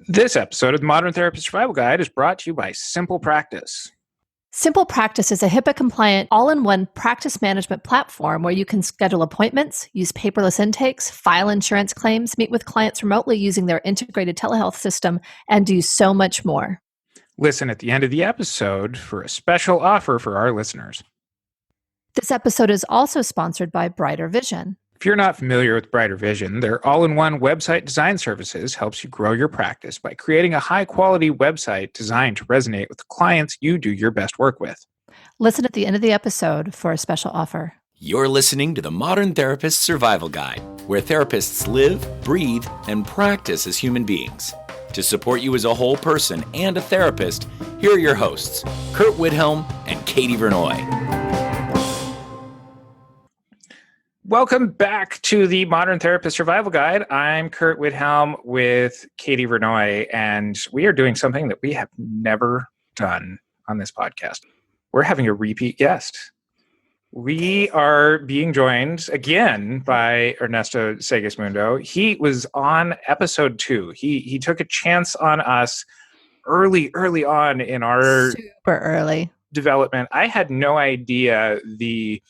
This episode of the Modern Therapist Survival Guide is brought to you by Simple Practice. Simple Practice is a HIPAA-compliant, all-in-one practice management platform where you can schedule appointments, use paperless intakes, file insurance claims, meet with clients remotely using their integrated telehealth system, and do so much more. Listen at the end of the episode for a special offer for our listeners. This episode is also sponsored by Brighter Vision. If you're not familiar with Brighter Vision, their all-in-one website design services helps you grow your practice by creating a high-quality website designed to resonate with the clients you do your best work with. Listen at the end of the episode for a special offer. You're listening to the Modern Therapist Survival Guide, where therapists live, breathe, and practice as human beings. To support you as a whole person and a therapist, here are your hosts, Curt Widhalm and Katie Vernoy. Welcome back to the Modern Therapist Survival Guide. I'm Curt Widhalm with Katie Vernoy, and we are doing something that we have never done on this podcast. We're having a repeat guest. We are being joined again by Ernesto Segismundo. He was on episode 2. He took a chance on us early on in our super early development. I had no idea the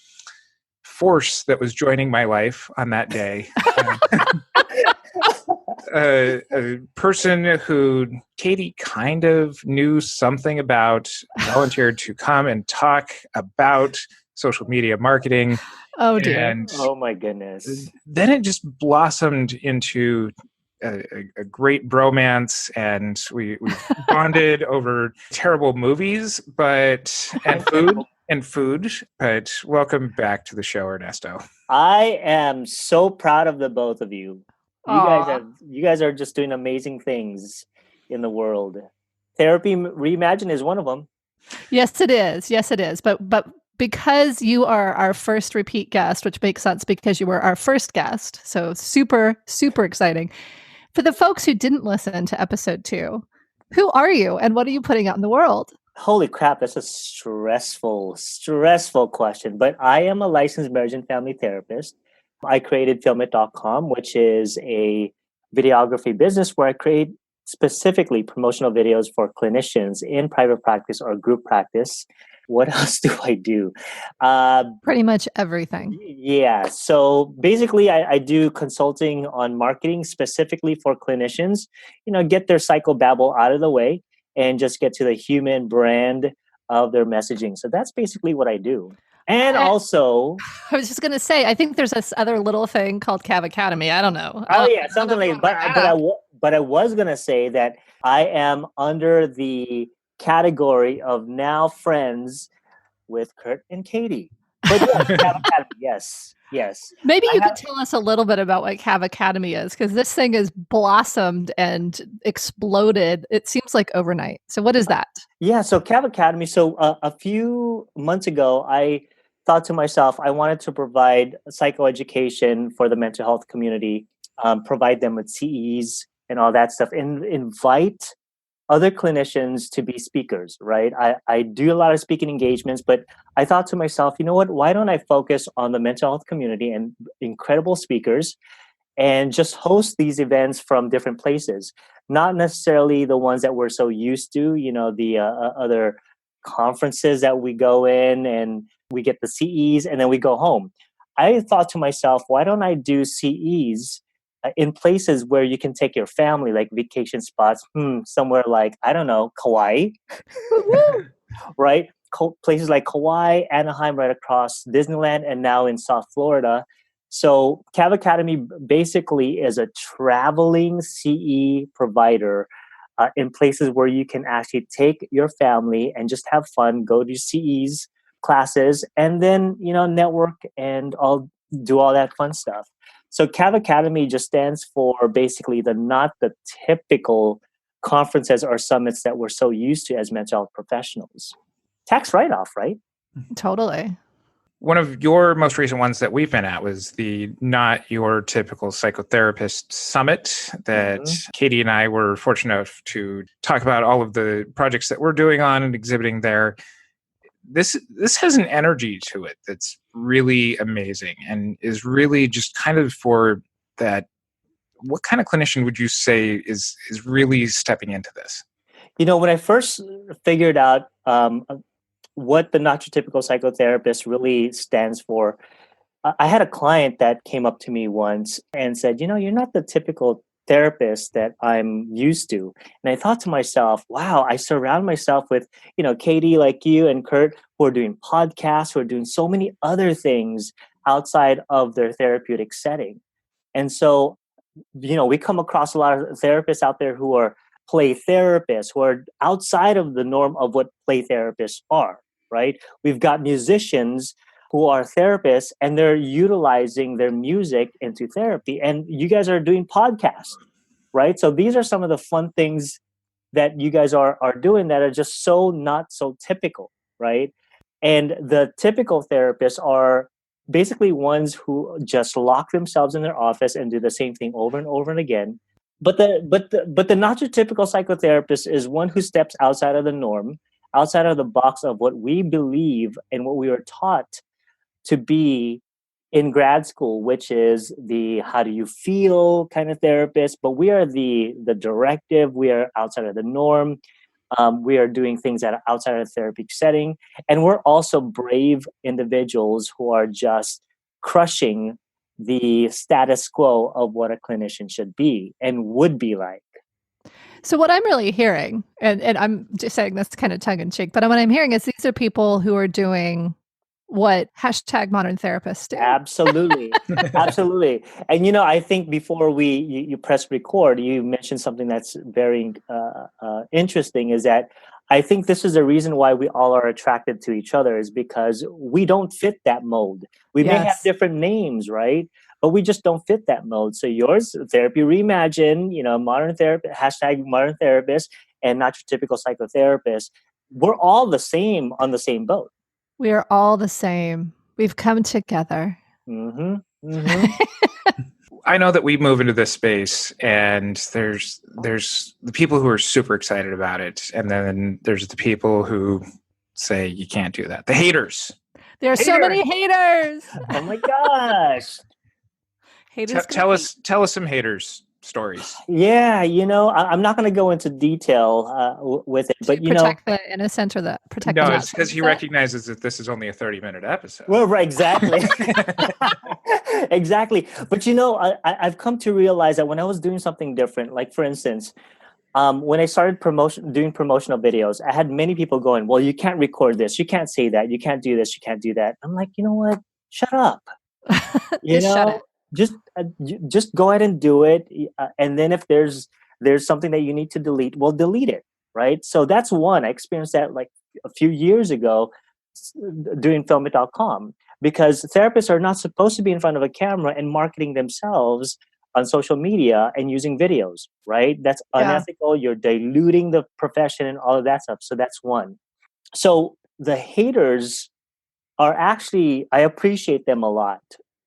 force that was joining my life on that day. A person who Katie kind of knew something about, volunteered to come and talk about social media marketing. Oh dear. And oh my goodness. Then it just blossomed into a great bromance, and we bonded over terrible movies and food. But welcome back to the show, Ernesto. I am so proud of the both of you. You guys are just doing amazing things in the world. Therapy Reimagine is one of them. Yes, it is. But because you are our first repeat guest, which makes sense because you were our first guest, so super, super exciting. For the folks who didn't listen to episode 2, who are you and what are you putting out in the world? Holy crap, that's a stressful question. But I am a licensed marriage and family therapist. I created filmit.com, which is a videography business where I create specifically promotional videos for clinicians in private practice or group practice. What else do I do? Pretty much everything. Yeah. So basically, I do consulting on marketing specifically for clinicians, get their psychobabble out of the way and just get to the human brand of their messaging. So that's basically what I do. And also, I was just going to say, I think there's this other little thing called CAV Academy. I don't know. Oh yeah, something like that. But I was going to say that I am under the category of now friends with Curt and Katie. But yes, CAV Academy, yes. Maybe you could tell us a little bit about what CAV Academy is, because this thing has blossomed and exploded. It seems like overnight. So what is that? Yeah, so CAV Academy. So a few months ago, I thought to myself, I wanted to provide psychoeducation for the mental health community, provide them with CEs and all that stuff, and invite other clinicians to be speakers, right? I do a lot of speaking engagements, but I thought to myself, you know what, why don't I focus on the mental health community and incredible speakers and just host these events from different places, not necessarily the ones that we're so used to, the other conferences that we go in and we get the CEs and then we go home. I thought to myself, why don't I do CEs in places where you can take your family, like vacation spots, somewhere like, I don't know, Kauai, right? Places like Kauai, Anaheim, right across Disneyland, and now in South Florida. So CAV Academy basically is a traveling CE provider in places where you can actually take your family and just have fun, go to CEs classes, and then, network and do all that fun stuff. So CAV Academy just stands for basically not the typical conferences or summits that we're so used to as mental health professionals. Tax write-off, right? Totally. One of your most recent ones that we've been at was the Not Your Typical Psychotherapist Summit that Katie and I were fortunate enough to talk about all of the projects that we're doing on and exhibiting there. This has an energy to it that's really amazing and is really just kind of for that what kind of clinician would you say is really stepping into this? When I first figured out what the not your typical psychotherapist really stands for, I had a client that came up to me once and said, you're not the typical therapist that I'm used to. And I thought to myself, wow, I surround myself with, Katie like you and Curt, who are doing podcasts, who are doing so many other things outside of their therapeutic setting. And so, we come across a lot of therapists out there who are play therapists, who are outside of the norm of what play therapists are, right? We've got musicians who are therapists and they're utilizing their music into therapy. And you guys are doing podcasts, right? So these are some of the fun things that you guys are doing that are just so not so typical, right? And the typical therapists are basically ones who just lock themselves in their office and do the same thing over and over and again. But the not your typical psychotherapist is one who steps outside of the norm, outside of the box of what we believe and what we were taught to be in grad school, which is the how do you feel kind of therapist. But we are the directive. We are outside of the norm. We are doing things that are outside of the therapeutic setting. And we're also brave individuals who are just crushing the status quo of what a clinician should be and would be like. So what I'm really hearing, and I'm just saying this kind of tongue in cheek, but what I'm hearing is these are people who are doing what #modern therapists do. Absolutely. Absolutely. And, I think before you press record, you mentioned something that's very interesting, is that I think this is the reason why we all are attracted to each other, is because we don't fit that mold. We may have different names, right? But we just don't fit that mold. So yours, Therapy Reimagine, modern therapist, #modern therapist, and not your typical psychotherapist. We're all the same on the same boat. We are all the same. We've come together. Mm-hmm. Mm-hmm. I know that we move into this space and there's the people who are super excited about it. And then there's the people who say, you can't do that. The haters. There are so many haters. Oh my gosh. Haters. Tell us some haters stories. Yeah, I'm not going to go into detail with it, but protect the innocent or the protect. No, the it's because he recognizes that this is only a 30-minute episode. Well, right, exactly. Exactly. But I've come to realize that when I was doing something different, like for instance, when I started doing promotional videos, I had many people going, well, you can't record this, you can't say that, you can't do this, you can't do that. I'm like, you know what? Shut up. Shut it. Just go ahead and do it. And then if there's something that you need to delete, well, delete it. Right. So that's one. I experienced that like a few years ago doing filmit.com, because therapists are not supposed to be in front of a camera and marketing themselves on social media and using videos. Right. That's unethical. You're diluting the profession and all of that stuff. So that's one. So the haters are actually, I appreciate them a lot.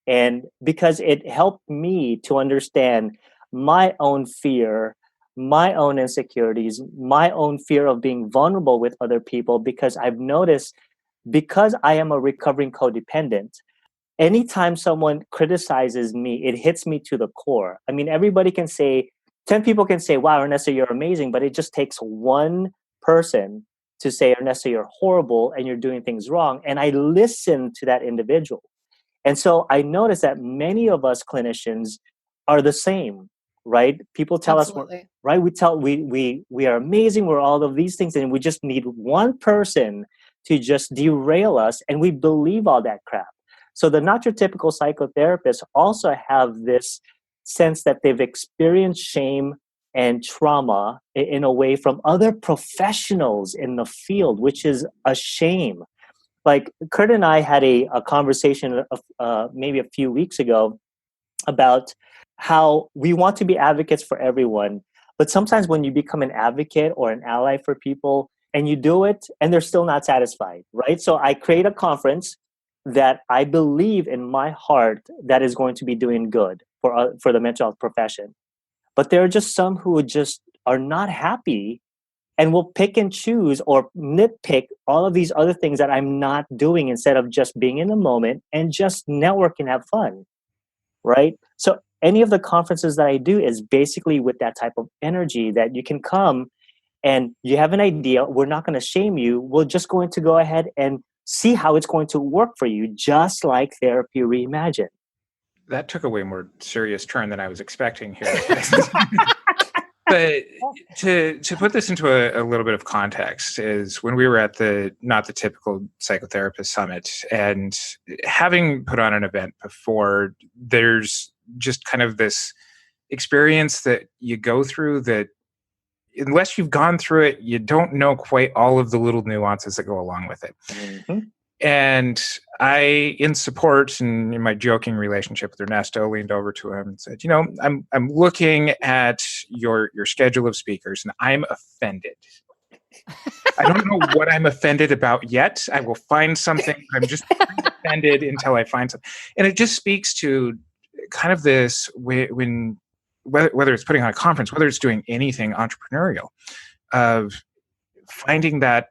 And because it helped me to understand my own fear, my own insecurities, my own fear of being vulnerable with other people, because I've noticed, because I am a recovering codependent, anytime someone criticizes me, it hits me to the core. I mean, everybody can say, 10 people can say, wow, Ernesto, you're amazing. But it just takes one person to say, Ernesto, you're horrible and you're doing things wrong. And I listen to that individual. And so I noticed that many of us clinicians are the same, right? People tell Absolutely. us, right? We are amazing. We're all of these things. And we just need one person to just derail us. And we believe all that crap. So the not your typical psychotherapists also have this sense that they've experienced shame and trauma in a way from other professionals in the field, which is a shame. Like Curt and I had a conversation maybe a few weeks ago about how we want to be advocates for everyone. But sometimes when you become an advocate or an ally for people and you do it and they're still not satisfied, right? So I create a conference that I believe in my heart that is going to be doing good for the mental health profession. But there are just some who just are not happy and will pick and choose or nitpick all of these other things that I'm not doing, instead of just being in the moment and just network and have fun, right? So any of the conferences that I do is basically with that type of energy that you can come and you have an idea. We're not going to shame you. We're just going to go ahead and see how it's going to work for you, just like Therapy Reimagine. That took a way more serious turn than I was expecting here. But to put this into a little bit of context is when we were at the Not the Typical Psychotherapist Summit, and having put on an event before, there's just kind of this experience that you go through that unless you've gone through it, you don't know quite all of the little nuances that go along with it. Mm-hmm. And I, in support and in my joking relationship with Ernesto, leaned over to him and said, I'm looking at your schedule of speakers and I'm offended. I don't know what I'm offended about yet. I will find something. I'm just offended until I find something. And it just speaks to kind of this when whether it's putting on a conference, whether it's doing anything entrepreneurial, of finding that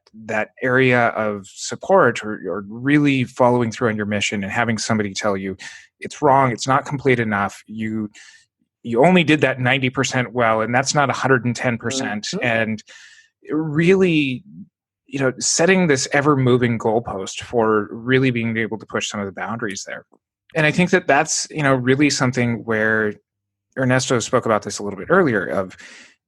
area of support or really following through on your mission and having somebody tell you it's wrong, it's not complete enough, you only did that 90% well, and that's not 110%. Mm-hmm. And really, setting this ever-moving goalpost for really being able to push some of the boundaries there. And I think that's, really something where Ernesto spoke about this a little bit earlier, of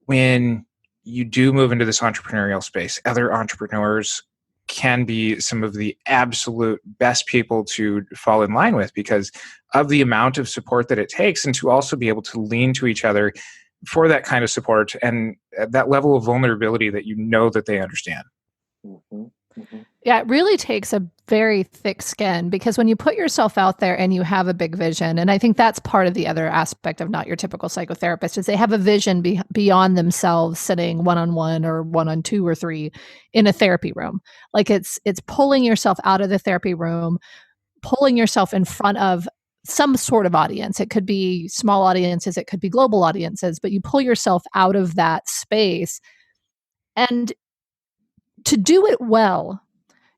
when you do move into this entrepreneurial space, other entrepreneurs can be some of the absolute best people to fall in line with because of the amount of support that it takes, and to also be able to lean to each other for that kind of support and that level of vulnerability that that they understand. Mm-hmm. Mm-hmm. Yeah, it really takes a very thick skin, because when you put yourself out there and you have a big vision, and I think that's part of the other aspect of Not Your Typical Psychotherapist, is they have a vision beyond themselves sitting one-on-one or one-on-two or three in a therapy room. Like it's pulling yourself out of the therapy room, pulling yourself in front of some sort of audience. It could be small audiences, it could be global audiences, but you pull yourself out of that space. And to do it well,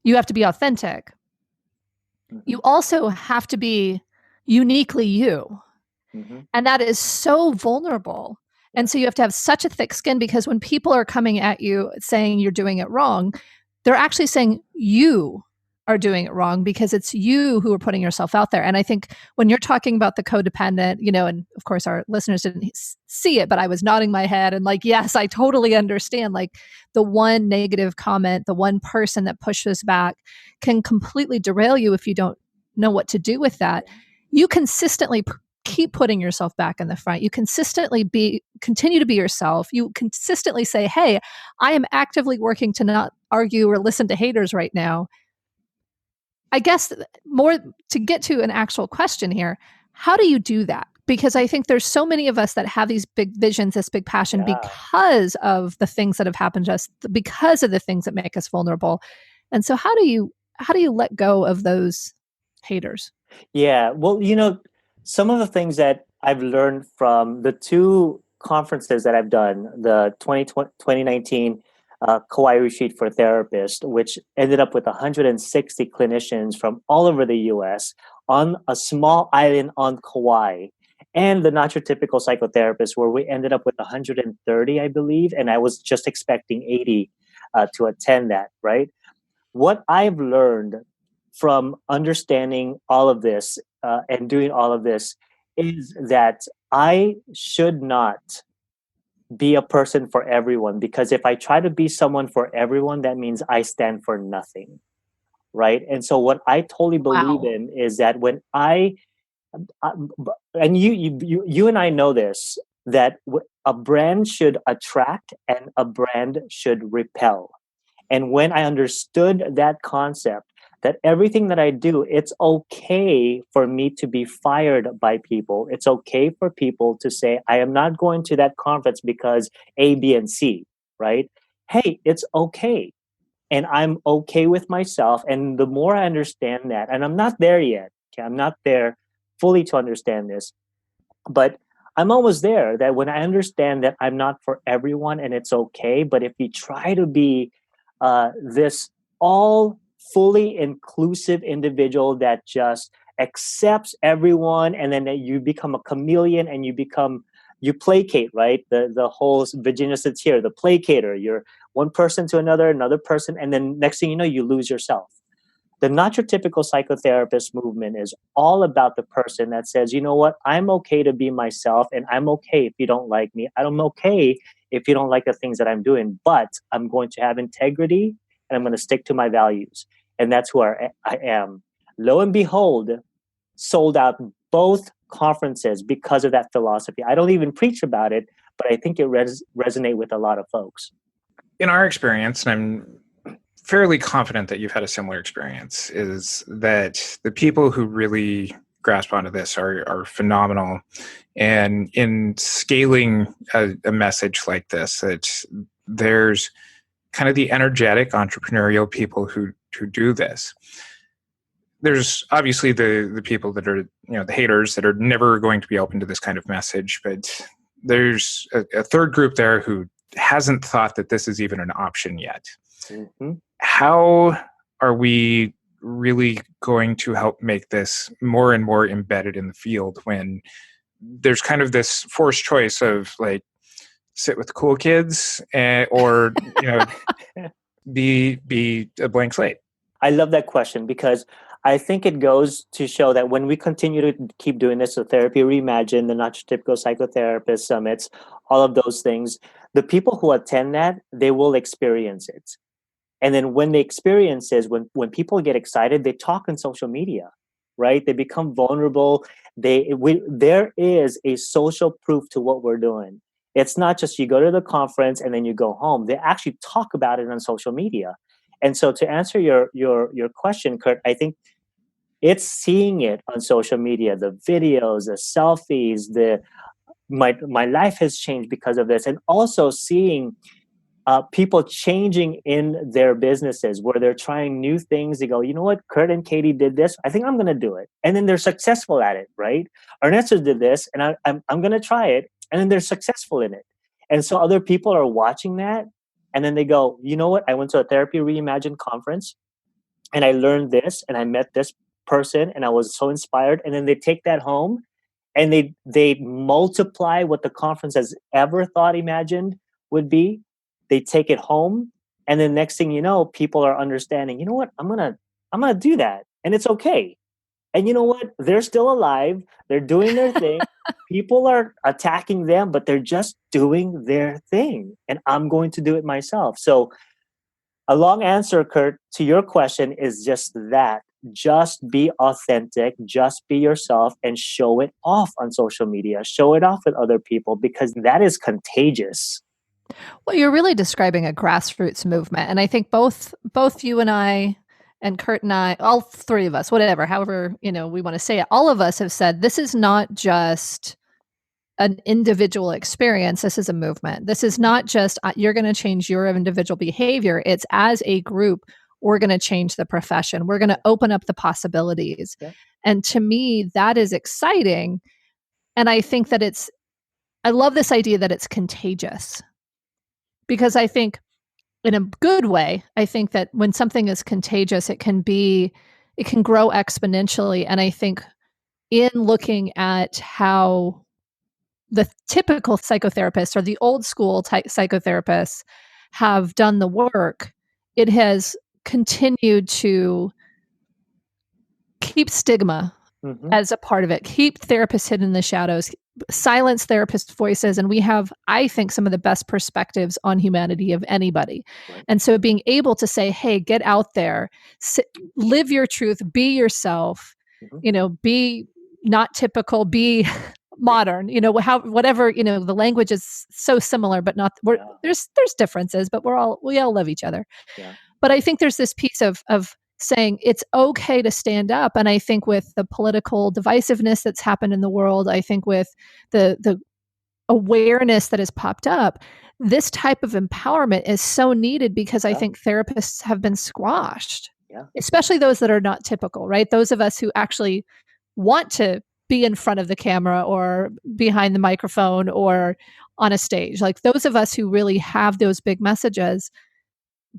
you have to be authentic. You also have to be uniquely you. Mm-hmm. And that is so vulnerable. And so you have to have such a thick skin, because when people are coming at you saying you're doing it wrong, they're actually saying you are doing it wrong, because it's you who are putting yourself out there. And I think when you're talking about the codependent, and of course our listeners didn't see it, but I was nodding my head and like, yes, I totally understand. Like the one negative comment, the one person that pushes back can completely derail you if you don't know what to do with that. You consistently keep putting yourself back in the front. You consistently continue to be yourself. You consistently say, hey, I am actively working to not argue or listen to haters right now. I guess more to get to an actual question here, how do you do that? Because I think there's so many of us that have these big visions, this big passion, because of the things that have happened to us, because of the things that make us vulnerable. And so how do you let go of those haters? Yeah, well, some of the things that I've learned from the two conferences that I've done, the 2019 Kauai Retreat for Therapists, which ended up with 160 clinicians from all over the U.S. on a small island on Kauai, and the Not Your Typical Psychotherapist, where we ended up with 130, I believe, and I was just expecting 80 to attend that, right? What I've learned from understanding all of this and doing all of this is that I should not be a person for everyone, because if I try to be someone for everyone, that means I stand for nothing, right? And so what I totally believe in is that when and you and I know this, that a brand should attract and a brand should repel. And when I understood that concept, that everything that I do, it's okay for me to be fired by people. It's okay for people to say, I am not going to that conference because A, B, and C, right? Hey, it's okay. And I'm okay with myself. And the more I understand that, and I'm not there yet, okay, I'm not there fully to understand this, but I'm almost there, that when I understand that I'm not for everyone and it's okay, but if you try to be this all fully inclusive individual that just accepts everyone, and then you become a chameleon, and you placate, right? The whole Virginia Satir, the placater. You're one person to another person, and then next thing you know, you lose yourself. The not your typical psychotherapist movement is all about the person that says, you know what, I'm okay to be myself, and I'm okay if you don't like me. I'm okay if you don't like the things that I'm doing, but I'm going to have integrity, and I'm going to stick to my values. And that's who I am. Lo and behold, sold out both conferences because of that philosophy. I don't even preach about it, but I think it resonate with a lot of folks. In our experience, and I'm fairly confident that you've had a similar experience, is that the people who really grasp onto this are phenomenal. And in scaling a message like this, that there's kind of the energetic entrepreneurial people who do this. There's obviously the people that are, the haters that are never going to be open to this kind of message, but there's a third group there who hasn't thought that this is even an option yet. Mm-hmm. How are we really going to help make this more and more embedded in the field when there's kind of this forced choice of like sit with the cool kids or be a blank slate? I love that question because I think it goes to show that when we continue to keep doing this, so Therapy Reimagine, the Not Your Typical Psychotherapist Summits, all of those things, the people who attend that, they will experience it. And then when they experience it, when people get excited, they talk on social media, right? They become vulnerable. There is a social proof to what we're doing. It's not just you go to the conference and then you go home. They actually talk about it on social media. And so to answer your question, Curt, I think it's seeing it on social media, the videos, the selfies, my life has changed because of this. And also seeing people changing in their businesses where they're trying new things. They go, you know what, Curt and Katie did this. I think I'm going to do it. And then they're successful at it, right? Ernesto did this and I'm going to try it. And then they're successful in it. And so other people are watching that. And then they go, you know what? I went to a Therapy Reimagine conference and I learned this and I met this person and I was so inspired. And then they take that home and they multiply what the conference has ever thought imagined would be. They take it home. And then next thing you know, people are understanding, you know what? I'm going to do that. And it's okay. And you know what? They're still alive. They're doing their thing. People are attacking them, but they're just doing their thing. And I'm going to do it myself. So a long answer, Curt, to your question is just that. Just be authentic, just be yourself and show it off on social media. Show it off with other people because that is contagious. Well, you're really describing a grassroots movement. And I think both you and I and Curt and I, all three of us, whatever, however, we want to say it, all of us have said this is not just an individual experience. This is a movement. This is not just you're going to change your individual behavior. It's as a group, we're going to change the profession. We're going to open up the possibilities. Yeah. And to me, that is exciting. And I think that I love this idea that it's contagious. Because I think in a good way, I think that when something is contagious, it can grow exponentially. And I think in looking at how the typical psychotherapists or the old school type psychotherapists have done the work, it has continued to keep stigma as a part of it, keep therapists hidden in the shadows, silence therapist voices. And we have, I think, some of the best perspectives on humanity of anybody. Right. And so being able to say, hey, get out there, live your truth, be yourself, be not typical, be modern, whatever, the language is so similar, but not, there's differences, but we all love each other. Yeah. But I think there's this piece of saying it's okay to stand up. And I think with the political divisiveness that's happened in the world, I think with the awareness that has popped up, this type of empowerment is so needed because I think therapists have been squashed, especially those that are not typical, right? Those of us who actually want to be in front of the camera or behind the microphone or on a stage, like those of us who really have those big messages.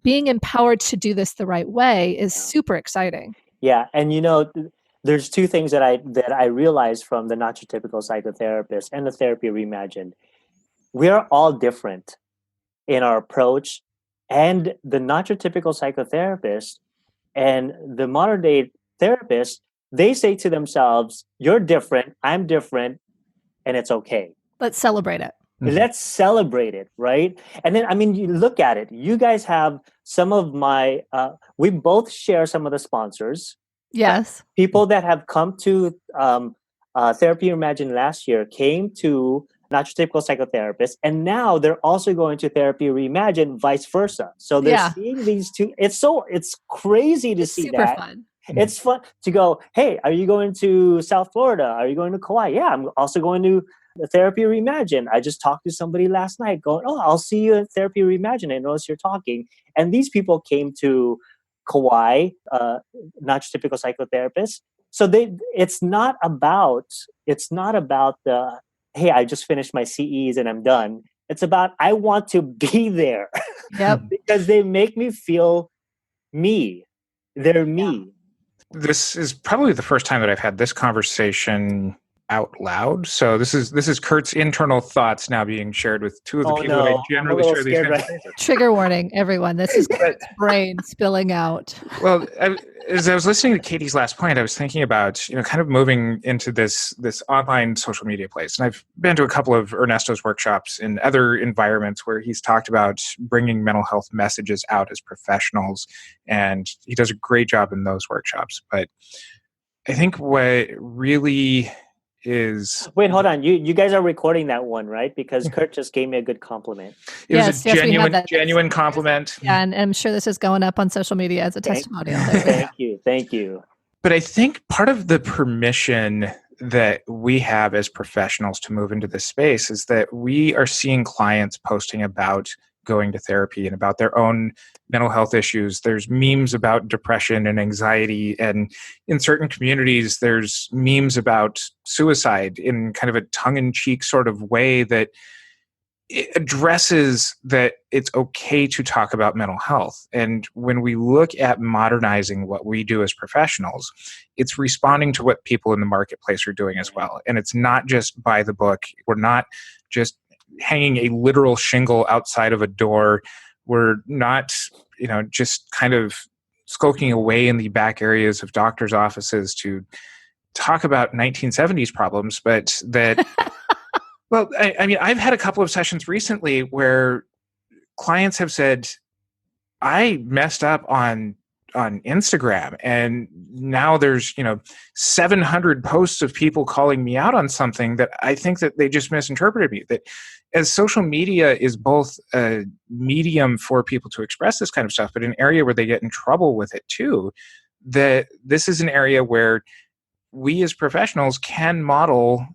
Being empowered to do this the right way is super exciting. Yeah. And there's two things that I realized from the not your typical psychotherapist and the therapy reimagined. We are all different in our approach, and the not your typical psychotherapist and the modern day therapist, they say to themselves, "You're different, I'm different, and it's okay. Let's celebrate it." Let's celebrate it," right? And then, I mean, you look at it. You guys have some of my. We both share some of the sponsors. Yes. People that have come to Therapy Reimagined last year came to not your typical psychotherapist, and now they're also going to Therapy Reimagined, vice versa. So they're seeing these two. It's crazy to see super that. Fun. It's fun to go, "Hey, are you going to South Florida? Are you going to Kauai?" "Yeah, I'm also going to the Therapy Reimagined. I just talked to somebody last night going, "Oh, I'll see you at Therapy Reimagined. I noticed you're talking." And these people came to Kauai, not your typical psychotherapist. So it's not about the, "Hey, I just finished my CEs and I'm done." It's about, I want to be there. Yep. Because they make me feel me. They're me. This is probably the first time that I've had this conversation out loud. So this is Curt's internal thoughts now being shared with two of the people that I generally share these conversations with. Trigger warning, everyone. This is Curt's brain spilling out. Well, as I was listening to Katie's last point, I was thinking about, kind of moving into this online social media place. And I've been to a couple of Ernesto's workshops in other environments where he's talked about bringing mental health messages out as professionals. And he does a great job in those workshops. But I think what really is... Wait, hold on. You guys are recording that one, right? Because Curt just gave me a good compliment. It was a genuine compliment. Yeah, and I'm sure this is going up on social media as a testimonial. Thank you. But I think part of the permission that we have as professionals to move into this space is that we are seeing clients posting about going to therapy and about their own mental health issues. There's memes about depression and anxiety, and in certain communities, there's memes about suicide in kind of a tongue-in-cheek sort of way that it addresses that it's okay to talk about mental health. And when we look at modernizing what we do as professionals, it's responding to what people in the marketplace are doing as well. And it's not just by the book. We're not just hanging a literal shingle outside of a door. We're not, just kind of skulking away in the back areas of doctors' offices to talk about 1970s problems, but that... Well, I mean, I've had a couple of sessions recently where clients have said, "I messed up on Instagram, and now there's 700 posts of people calling me out on something that I think that they just misinterpreted me." That as social media is both a medium for people to express this kind of stuff, but an area where they get in trouble with it too, that this is an area where we as professionals can model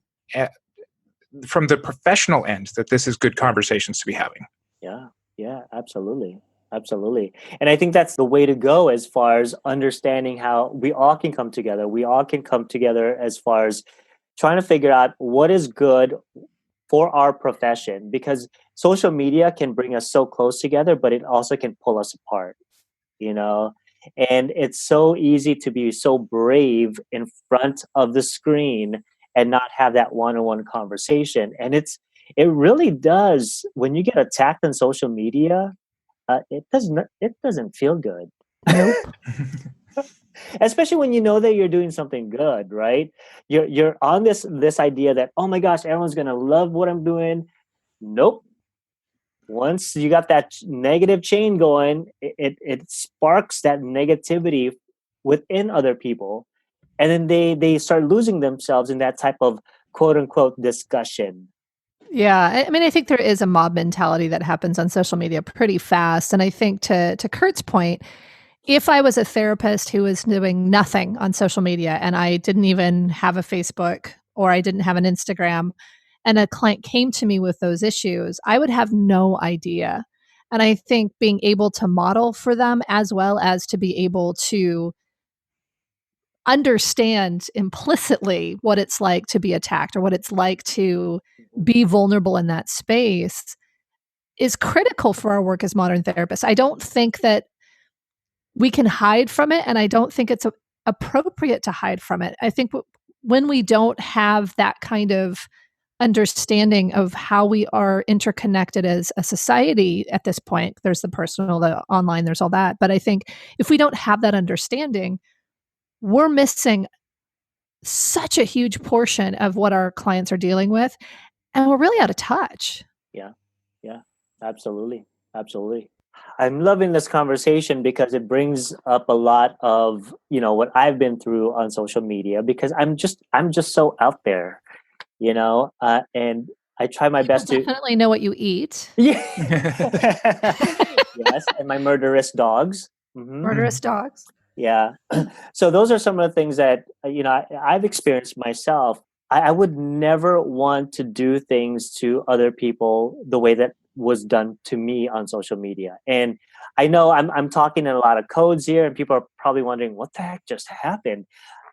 from the professional end that this is good conversations to be having. Yeah, absolutely. And I think that's the way to go as far as understanding how we all can come together. We all can come together as far as trying to figure out what is good for our profession, because social media can bring us so close together, but it also can pull us apart, and it's so easy to be so brave in front of the screen and not have that one-on-one conversation. And it really does, when you get attacked on social media, it doesn't feel good. Nope. Especially when you know that you're doing something good, right? You're on this idea that, oh my gosh, everyone's gonna love what I'm doing. Nope. Once you got that negative chain going, it sparks that negativity within other people. And then they start losing themselves in that type of quote unquote discussion. Yeah. I mean, I think there is a mob mentality that happens on social media pretty fast. And I think to Curt's point, if I was a therapist who was doing nothing on social media and I didn't even have a Facebook or I didn't have an Instagram, and a client came to me with those issues, I would have no idea. And I think being able to model for them, as well as to be able to understand implicitly what it's like to be attacked or what it's like to be vulnerable in that space, is critical for our work as modern therapists. I don't think that we can hide from it, and I don't think it's appropriate to hide from it. I think when we don't have that kind of understanding of how we are interconnected as a society at this point, there's the personal, the online, there's all that. But I think if we don't have that understanding, we're missing such a huge portion of what our clients are dealing with, and we're really out of touch. Yeah, absolutely. Absolutely. I'm loving this conversation because it brings up a lot of, what I've been through on social media, because I'm just so out there, and I try my best to definitely know what you eat. Yeah. Yes, and my murderous dogs. Murderous dogs. Yeah. So those are some of the things that, I've experienced myself. I would never want to do things to other people the way that was done to me on social media. And I know I'm talking in a lot of codes here, and people are probably wondering, what the heck just happened?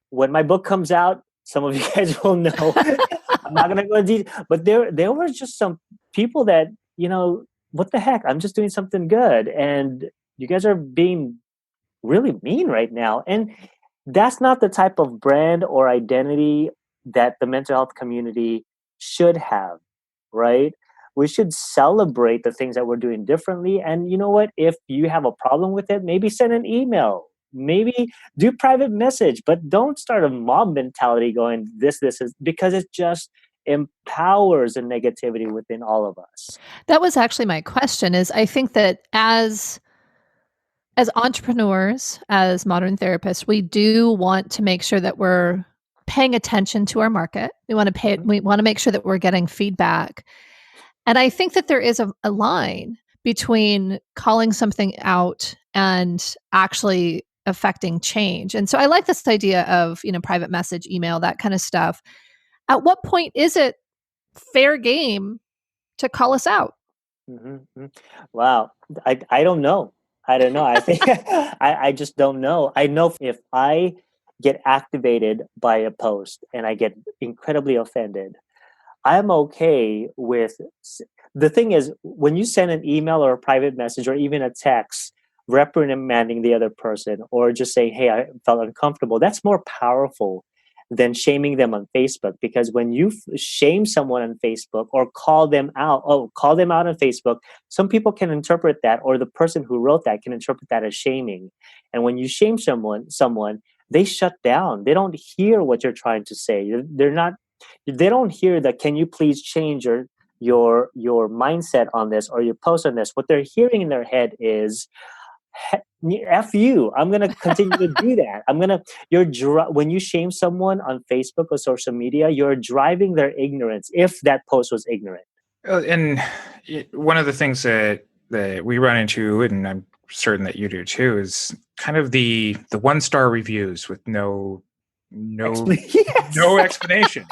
When my book comes out, some of you guys will know. I'm not going to go into detail, but there were just some people that, what the heck? I'm just doing something good, and you guys are being really mean right now. And that's not the type of brand or identity that the mental health community should have, right? We should celebrate the things that we're doing differently. And you know what? If you have a problem with it, maybe send an email, maybe do private message, but don't start a mob mentality going, this is, because it just empowers the negativity within all of us. That was actually my question. Is I think that as entrepreneurs, as modern therapists, we do want to make sure that we're paying attention to our market. We want to make sure that we're getting feedback. And I think that there is a line between calling something out and actually affecting change. And so I like this idea of, private message, email, that kind of stuff. At what point is it fair game to call us out? Mm-hmm. Wow. I don't know. I think I just don't know. I know if I get activated by a post and I get incredibly offended, I'm okay with. The thing is, when you send an email or a private message or even a text reprimanding the other person or just saying, hey, I felt uncomfortable, that's more powerful than shaming them on Facebook. Because when you shame someone on Facebook or call them out on Facebook, some people can interpret that, or the person who wrote that can interpret that as shaming. And when you shame someone, they shut down. They don't hear what you're trying to say. They don't hear that, can you please change your mindset on this or your post on this? What they're hearing in their head is, F you. I'm going to continue to do that. When you shame someone on Facebook or social media, you're driving their ignorance, if that post was ignorant. And one of the things that we run into, and I'm certain that you do too, is kind of the 1-star reviews with no explanation.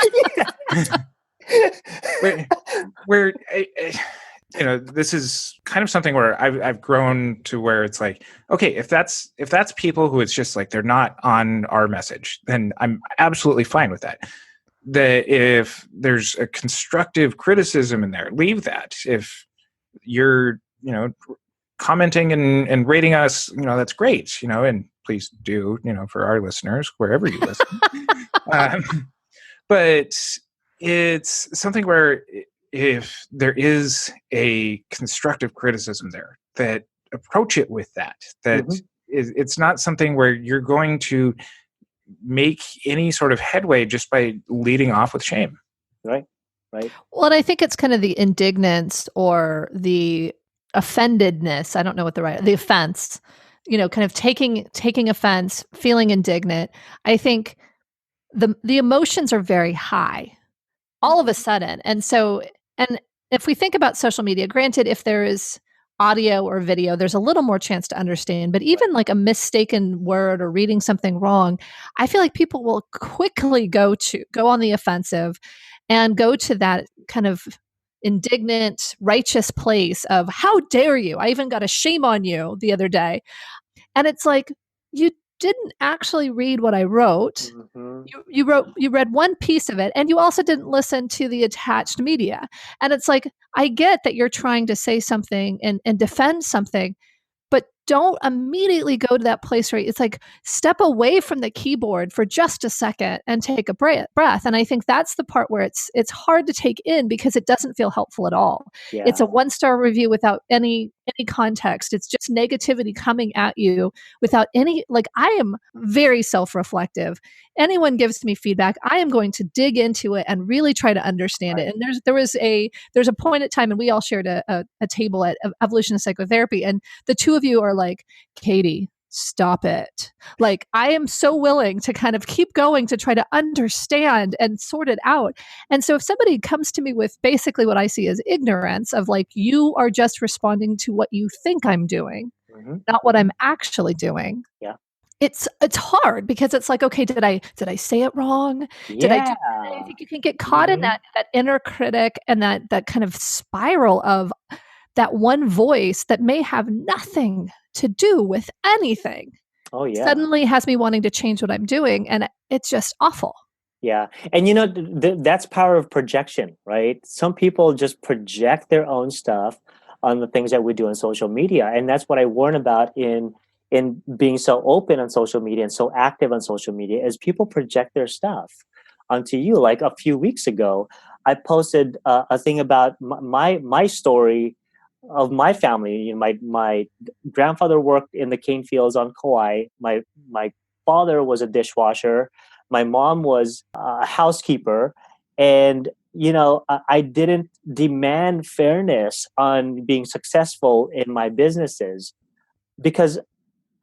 where this is kind of something where I've grown to where it's like, okay, if that's people who it's just like they're not on our message, then I'm absolutely fine with that. If there's a constructive criticism in there, leave that. If you're commenting and rating us, that's great, and please do, for our listeners wherever you listen. But it's something where if there is a constructive criticism there, that approach it with that it's not something where you're going to make any sort of headway just by leading off with shame. Right. Well, and I think it's kind of the indignance or the offendedness. I don't know what the offense, kind of taking offense, feeling indignant. I think the emotions are very high all of a sudden. And so, and if we think about social media, granted, if there is audio or video, there's a little more chance to understand, but even like a mistaken word or reading something wrong, I feel like people will quickly go on the offensive and go to that kind of indignant, righteous place of, how dare you? I even got a shame on you the other day. And it's like, you didn't actually read what I wrote. Mm-hmm. You read one piece of it, and you also didn't listen to the attached media. And it's like, I get that you're trying to say something and defend something, but don't immediately go to that place where it's like step away from the keyboard for just a second and take a breath. And I think that's the part where it's hard to take in because it doesn't feel helpful at all. Yeah. It's a 1-star review without any context. It's just negativity coming at you without any, like, I am very self-reflective. Anyone gives me feedback, I am going to dig into it and really try to understand it. And there's a point at time, and we all shared a table at Evolution of Psychotherapy, and the two of you are like, Katie, stop it. Like, I am so willing to kind of keep going to try to understand and sort it out. And so if somebody comes to me with basically what I see as ignorance of like, you are just responding to what you think I'm doing, not what I'm actually doing. Yeah. It's hard because it's like, okay, did I say it wrong? Did I do that? I think you can get caught in that inner critic and that kind of spiral of that one voice that may have nothing to do with anything. Oh, yeah. Suddenly has me wanting to change what I'm doing. And it's just awful. Yeah. And that's power of projection, right? Some people just project their own stuff on the things that we do on social media. And that's what I warn about in being so open on social media and so active on social media, is people project their stuff onto you. Like a few weeks ago, I posted a thing about my story of my family. My grandfather worked in the cane fields on Kauai. My father was a dishwasher. My mom was a housekeeper. And, I didn't demand fairness on being successful in my businesses because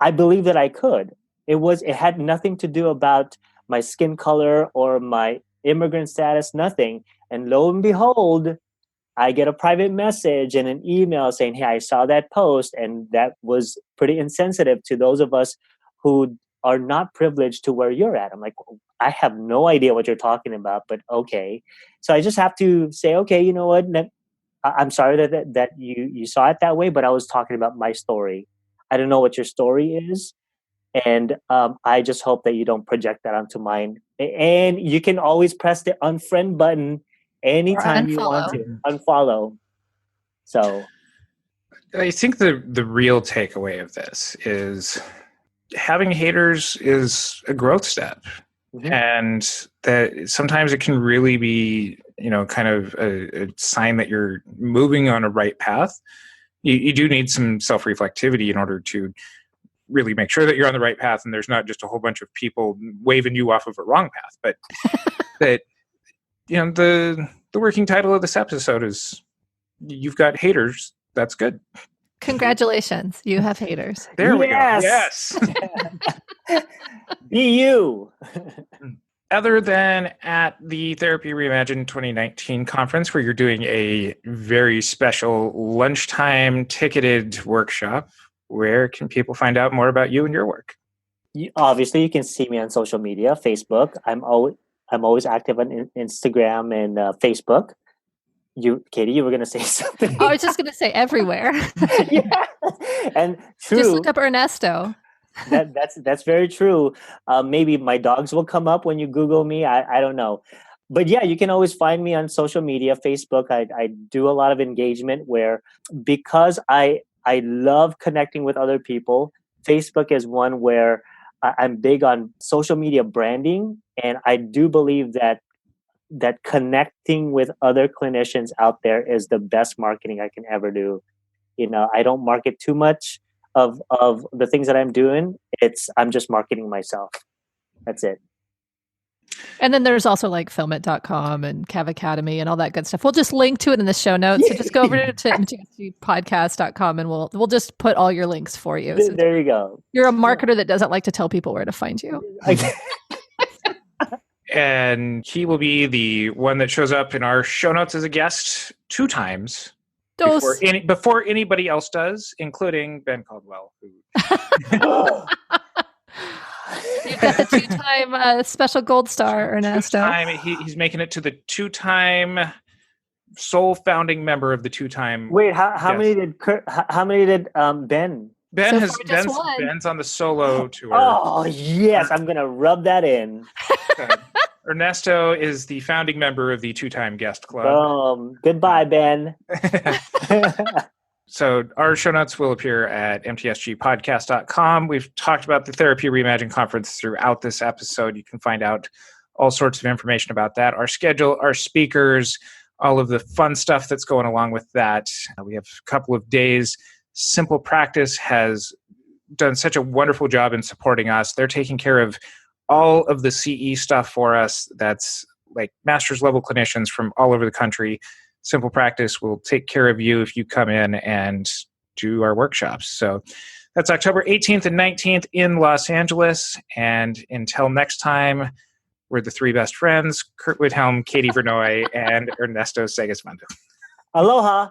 I believe that I could. It had nothing to do about my skin color or my immigrant status, nothing. And lo and behold, I get a private message and an email saying, hey, I saw that post. And that was pretty insensitive to those of us who are not privileged to where you're at. I'm like, I have no idea what you're talking about, but okay. So I just have to say, okay, you know what? I'm sorry that you saw it that way, but I was talking about my story. I don't know what your story is. And I just hope that you don't project that onto mine. And you can always press the unfriend button anytime you want to. Unfollow. So I think the real takeaway of this is having haters is a growth step. And that sometimes it can really be, kind of a sign that you're moving on a right path. You do need some self-reflectivity in order to really make sure that you're on the right path and there's not just a whole bunch of people waving you off of a wrong path. But that, the working title of this episode is You've Got Haters. That's good. Congratulations. You have haters. There we go. Yes. Be you. Other than at the Therapy Reimagine 2019 conference, where you're doing a very special lunchtime ticketed workshop, where can people find out more about you and your work? Obviously, you can see me on social media, Facebook. I'm always active on Instagram and Facebook. Katie, you were going to say something. I was just going to say everywhere. Yeah. And true. Just look up Ernesto. That's very true. Maybe my dogs will come up when you Google me. I don't know. But yeah, you can always find me on social media, Facebook. I do a lot of engagement where, because I love connecting with other people, Facebook is one where I'm big on social media branding. And I do believe that connecting with other clinicians out there is the best marketing I can ever do. I don't market too much of the things that I'm doing. I'm just marketing myself. That's it. And then there's also like filmit.com and CAV Academy and all that good stuff. We'll just link to it in the show notes. So just go over to mtspodcast.com and we'll just put all your links for you. So there you go. You're a marketer that doesn't like to tell people where to find you. And he will be the one that shows up in our show notes as a guest 2 times. Before anybody else does, including Ben Caldwell. You've got the 2-time special gold star, Ernesto. He's making it to the 2-time sole founding member of the 2-time. Wait, how many did Ben? Ben's on the solo tour. Oh yes, I'm gonna rub that in. Ernesto is the founding member of the 2-time guest club. Goodbye, Ben. So our show notes will appear at mtsgpodcast.com. We've talked about the Therapy Reimagine conference throughout this episode. You can find out all sorts of information about that, our schedule, our speakers, all of the fun stuff that's going along with that. We have a couple of days. Simple Practice has done such a wonderful job in supporting us. They're taking care of all of the CE stuff for us. That's like master's level clinicians from all over the country. Simple Practice will take care of you if you come in and do our workshops. So that's October 18th and 19th in Los Angeles. And until next time, we're the three best friends, Curt Widhalm, Katie Vernoy, and Ernesto Segismundo. Aloha.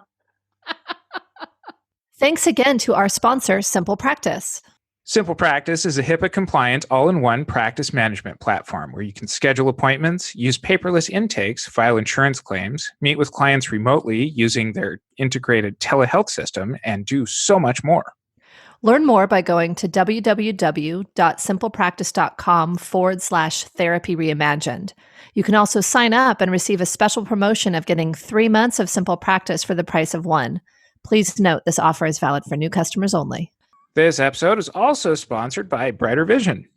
Thanks again to our sponsor, Simple Practice. Simple Practice is a HIPAA-compliant, all-in-one practice management platform where you can schedule appointments, use paperless intakes, file insurance claims, meet with clients remotely using their integrated telehealth system, and do so much more. Learn more by going to www.simplepractice.com/therapy reimagined. You can also sign up and receive a special promotion of getting 3 months of Simple Practice for the price of 1. Please note this offer is valid for new customers only. This episode is also sponsored by Brighter Vision.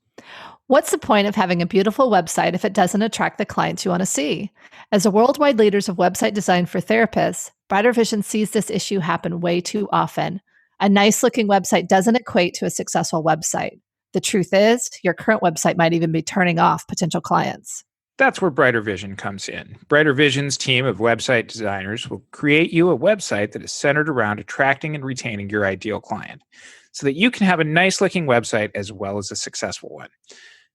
What's the point of having a beautiful website if it doesn't attract the clients you want to see? As the worldwide leaders of website design for therapists, Brighter Vision sees this issue happen way too often. A nice-looking website doesn't equate to a successful website. The truth is, your current website might even be turning off potential clients. That's where Brighter Vision comes in. Brighter Vision's team of website designers will create you a website that is centered around attracting and retaining your ideal client, so that you can have a nice-looking website as well as a successful one.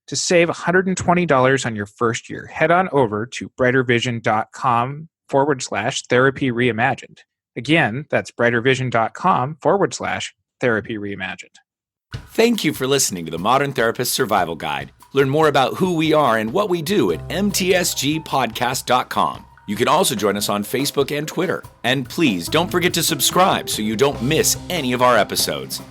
To save $120 on your first year, head on over to brightervision.com/therapy reimagined. Again, that's brightervision.com/therapy reimagined. Thank you for listening to the Modern Therapist Survival Guide. Learn more about who we are and what we do at mtsgpodcast.com. You can also join us on Facebook and Twitter. And please don't forget to subscribe so you don't miss any of our episodes.